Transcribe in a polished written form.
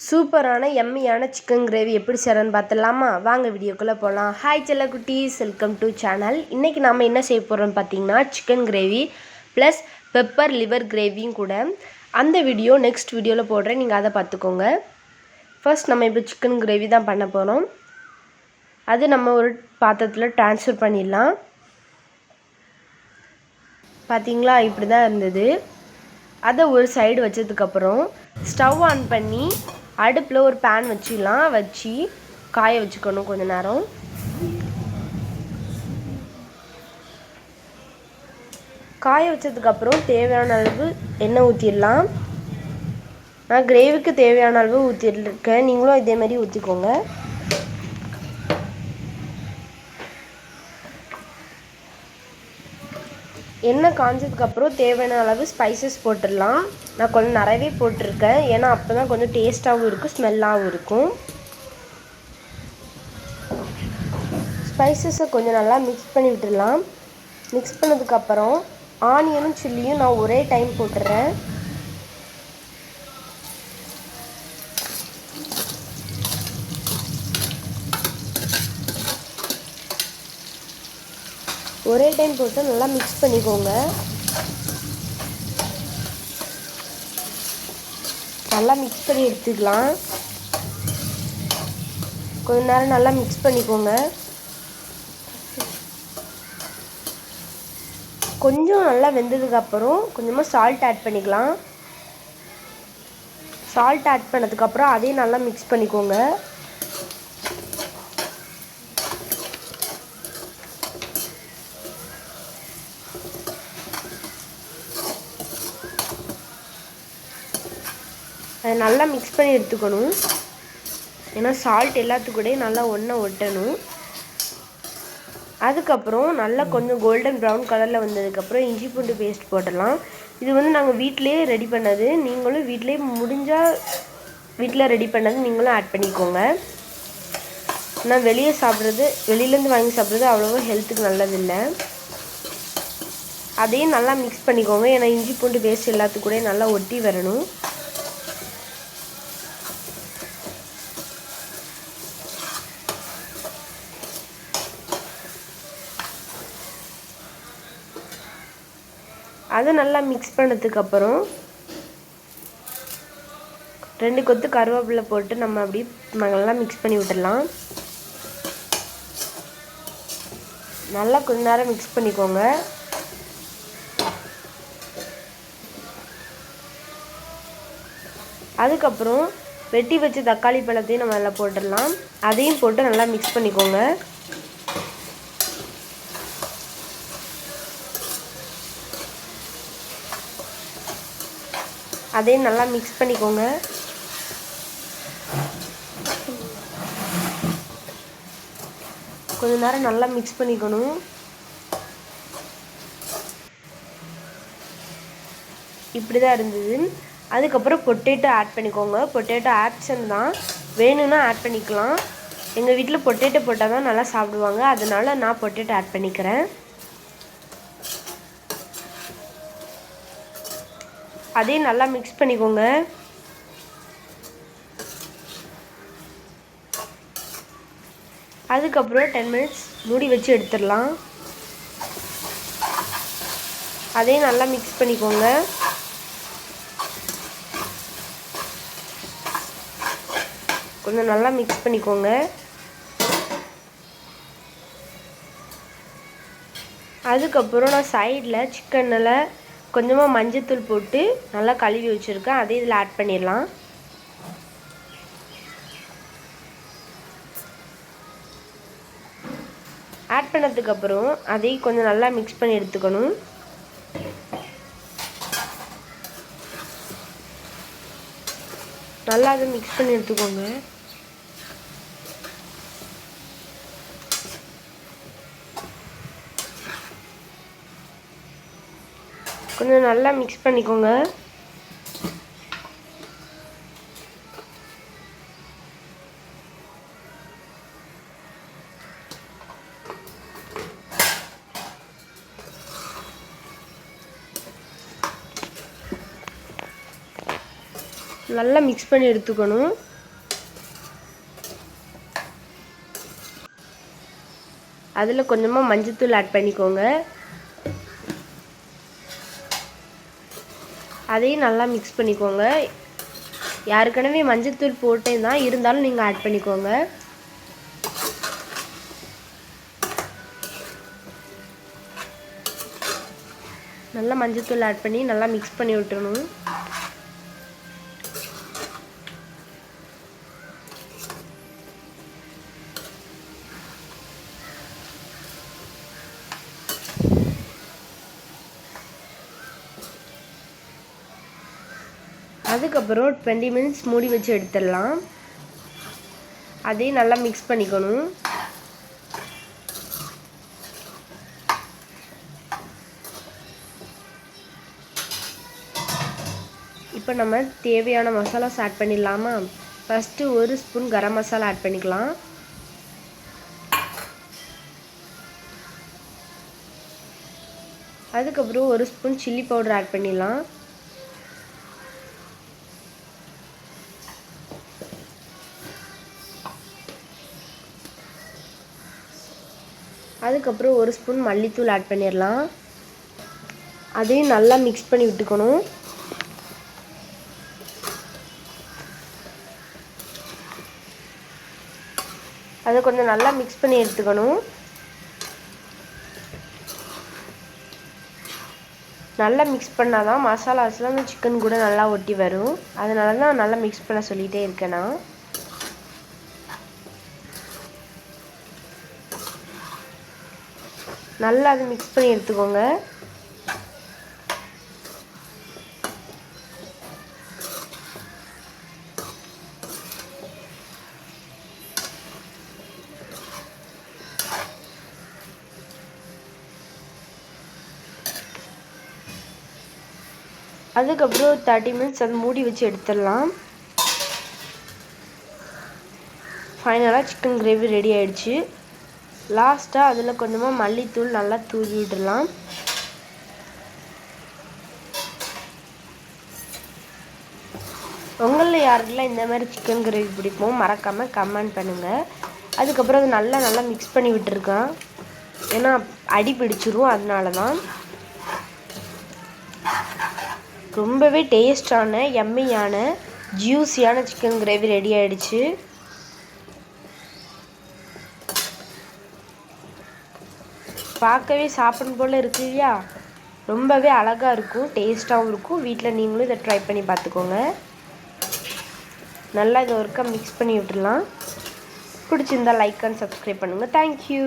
சூப்பரான எம்மியான chicken gravy எப்படி செய்கிறேன்னு பார்த்துடலாமா? வாங்க வீடியோக்குள்ளே போகலாம். ஹாய் செல்ல குட்டீஸ், வெல்கம் டு சேனல். இன்றைக்கி நம்ம என்ன செய்ய போகிறோம்னு பார்த்தீங்கன்னா chicken gravy plus pepper liver கிரேவியும் கூட. அந்த வீடியோ நெக்ஸ்ட் வீடியோவில் போடுறேன், நீங்கள் அதை பார்த்துக்கோங்க. ஃபர்ஸ்ட் நம்ம இப்போ சிக்கன் கிரேவி தான் பண்ண போகிறோம். அது நம்ம ஒரு பாத்திரத்தில் ட்ரான்ஸ்ஃபர் பண்ணிடலாம். பார்த்தீங்களா, இப்படி தான் இருந்தது. அதை ஒரு சைடு வச்சதுக்கப்புறம் ஸ்டவ் ஆன் பண்ணி அடுப்பில் ஒரு பேன் வச்சு காய வச்சுக்கணும். கொஞ்ச நேரம் காய வச்சதுக்கப்புறம் தேவையான அளவு எண்ணெய் ஊற்றிடலாம். நான் கிரேவிக்கு தேவையான அளவு ஊற்றிருக்கேன், நீங்களும் இதே மாதிரி ஊற்றிக்கோங்க. எண்ணெய் காஞ்சதுக்கப்புறம் தேவையான அளவு ஸ்பைசஸ் போட்டுடலாம். நான் கொஞ்சம் நிறையவே போட்டிருக்கேன், ஏன்னா அப்போ தான் கொஞ்சம் டேஸ்ட்டாகவும் இருக்கும், ஸ்மெல்லாகவும் இருக்கும். ஸ்பைசஸை கொஞ்சம் நல்லா மிக்ஸ் பண்ணி விட்டுடலாம். மிக்ஸ் பண்ணதுக்கப்புறம் ஆனியனும் சில்லியும் நான் ஒரே டைம் போட்டுடுறேன். ஒரே டைம் போட்டு நல்லா மிக்ஸ் பண்ணிக்கோங்க. நல்லா மிக்ஸ் பண்ணி எடுத்துக்கலாம். கொஞ்ச நேரம் நல்லா மிக்ஸ் பண்ணிக்கோங்க. கொஞ்சம் நல்லா வெந்ததுக்கப்புறம் கொஞ்சமாக சால்ட் ஆட் பண்ணிக்கலாம். சால்ட் ஆட் பண்ணதுக்கப்புறம் அதையும் நல்லா மிக்ஸ் பண்ணிக்கோங்க. அதை நல்லா மிக்ஸ் பண்ணி எடுத்துக்கணும், ஏன்னா சால்ட் எல்லாத்துக்கூடயே நல்லா ஒன்றா ஒட்டணும். அதுக்கப்புறம் நல்லா கொஞ்சம் கோல்டன் ப்ரௌன் கலரில் வந்ததுக்கப்புறம் இஞ்சி பூண்டு பேஸ்ட் போடலாம். இது வந்து நாங்கள் வீட்டிலேயே ரெடி பண்ணது, நீங்களும் வீட்டிலே முடிஞ்சால் வீட்டில் ரெடி பண்ணது நீங்களும் ஆட் பண்ணிக்கோங்க. ஆனால் வெளியிலேருந்து வாங்கி சாப்பிட்றது அவ்வளோவா ஹெல்த்துக்கு நல்லதில்லை. அதையும் நல்லா மிக்ஸ் பண்ணிக்கோங்க, ஏன்னா இஞ்சி பூண்டு பேஸ்ட் எல்லாத்துக்கூடயே நல்லா ஒட்டி வரணும். அதை நல்லா மிக்ஸ் பண்ணதுக்கப்புறம் 2 கொத்து கருவேப்பிலை போட்டு நம்ம அப்படி நல்லா மிக்ஸ் பண்ணி விட்டுடலாம். நல்லா கொஞ்ச நேரம் மிக்ஸ் பண்ணிக்கோங்க. அதுக்கப்புறம் வெட்டி வச்ச தக்காளி பழத்தையும் நம்ம நல்லா போட்டுடலாம். அதையும் போட்டு நல்லா மிக்ஸ் பண்ணிக்கோங்க. அதையும் நல்லா மிக்ஸ் பண்ணிக்கோங்க. கொஞ்ச நேரம் நல்லா மிக்ஸ் பண்ணிக்கணும். இப்படி தான் இருந்தது. அதுக்கப்புறம் பொட்டேட்டோ ஆட் பண்ணிக்கோங்க. பொட்டேட்டோ ஆப்ஷன் தான், வேணும்னா ஆட் பண்ணிக்கலாம். எங்கள் வீட்டில் பொட்டேட்டோ போட்டால் தான் நல்லா சாப்பிடுவாங்க, அதனால நான் பொட்டேட்டோ ஆட் பண்ணிக்கிறேன். அதையும் நல்லா மிக்ஸ் பண்ணிக்கோங்க. அதுக்கப்புறம் 10 மினிட்ஸ் மூடி வச்சு எடுத்துடலாம். அதையும் நல்லா மிக்ஸ் பண்ணிக்கோங்க. கொஞ்சம் நல்லா மிக்ஸ் பண்ணிக்கோங்க. அதுக்கப்புறம் நான் சைடில் சிக்கனில் கொஞ்சமாக மஞ்சத்தூள் போட்டு நல்லா கழுவி வச்சுருக்கேன், அதே இதில் ஆட் பண்ணிடலாம். ஆட் பண்ணதுக்கப்புறம் அதையும் கொஞ்சம் நல்லா மிக்ஸ் பண்ணி எடுத்துக்கணும். நல்லா அதை மிக்ஸ் பண்ணி எடுத்துக்கோங்க. கொஞ்சம் நல்லா மிக்ஸ் பண்ணிக்கோங்க. நல்லா மிக்ஸ் பண்ணி எடுத்துக்கணும். அதில் கொஞ்சமாக மஞ்சத்தூள் ஆட் பண்ணிக்கோங்க. அதையும் நல்லா மிக்ஸ் பண்ணிக்கோங்க. ஏற்கனவே மஞ்சத்தூள் போட்டேன் தான், இருந்தாலும் நீங்கள் ஆட் பண்ணிக்கோங்க. நல்லா மஞ்சத்தூள் ஆட் பண்ணி நல்லா மிக்ஸ் பண்ணி விட்டுறணும். அதுக்கப்புறம் 20 மினிட்ஸ் மூடி வச்சு எடுத்துடலாம். அதையும் நல்லா மிக்ஸ் பண்ணிக்கணும். இப்போ நம்ம தேவையான மசாலாஸ் ஆட் பண்ணிடலாமா? First 1 spoon garam masala add பண்ணிக்கலாம். அதுக்கப்புறம் 1 ஸ்பூன் சில்லி பவுடர் ஆட் பண்ணிடலாம். அதுக்கப்புறம் 1 ஸ்பூன் மல்லித்தூள் ஆட் பண்ணிடலாம். அதையும் நல்லா மிக்ஸ் பண்ணி விட்டுக்கணும். அதை கொஞ்சம் நல்லா மிக்ஸ் பண்ணி எடுத்துக்கணும். நல்லா மிக்ஸ் பண்ணால் தான் மசாலாஸ்லாம் அந்த சிக்கன் கூட நல்லா ஒட்டி வரும். அதனால தான் நல்லா மிக்ஸ் பண்ண சொல்லிகிட்டே இருக்கேன் நான். நல்லா அதை மிக்ஸ் பண்ணி எடுத்துக்கோங்க. அதுக்கப்புறம் 30 மினிட்ஸ் அதை மூடி வச்சு எடுத்துடலாம். ஃபைனலாக சிக்கன் கிரேவி ரெடி ஆகிடுச்சு. லாஸ்ட்டாக அதில் கொஞ்சமாக மல்லித்தூள் நல்லா தூவி விடலாம். உங்களில் யாருக்கெல்லாம் இந்த மாதிரி சிக்கன் கிரேவி பிடிக்குமோ மறக்காமல் கமெண்ட் பண்ணுங்கள். அதுக்கப்புறம் அது நல்லா மிக்ஸ் பண்ணி விட்டுருக்கேன், ஏன்னா அடி பிடிச்சிரும். அதனால தான். ரொம்பவே டேஸ்டான யம்மியான ஜூஸியான சிக்கன் கிரேவி ரெடி ஆகிடுச்சு. பார்க்கவே சாப்பிடும் போல் இருக்கு இல்லையா? ரொம்பவே அழகாக இருக்கும், டேஸ்ட்டாகவும் இருக்கும். வீட்டில் நீங்களும் இதை ட்ரை பண்ணி பார்த்துக்கோங்க. நல்லா இதை ஒருக்கா மிக்ஸ் பண்ணி விட்டுடலாம். பிடிச்சிருந்தா லைக் அண்ட் சப்ஸ்கிரைப் பண்ணுங்கள். தேங்க்யூ.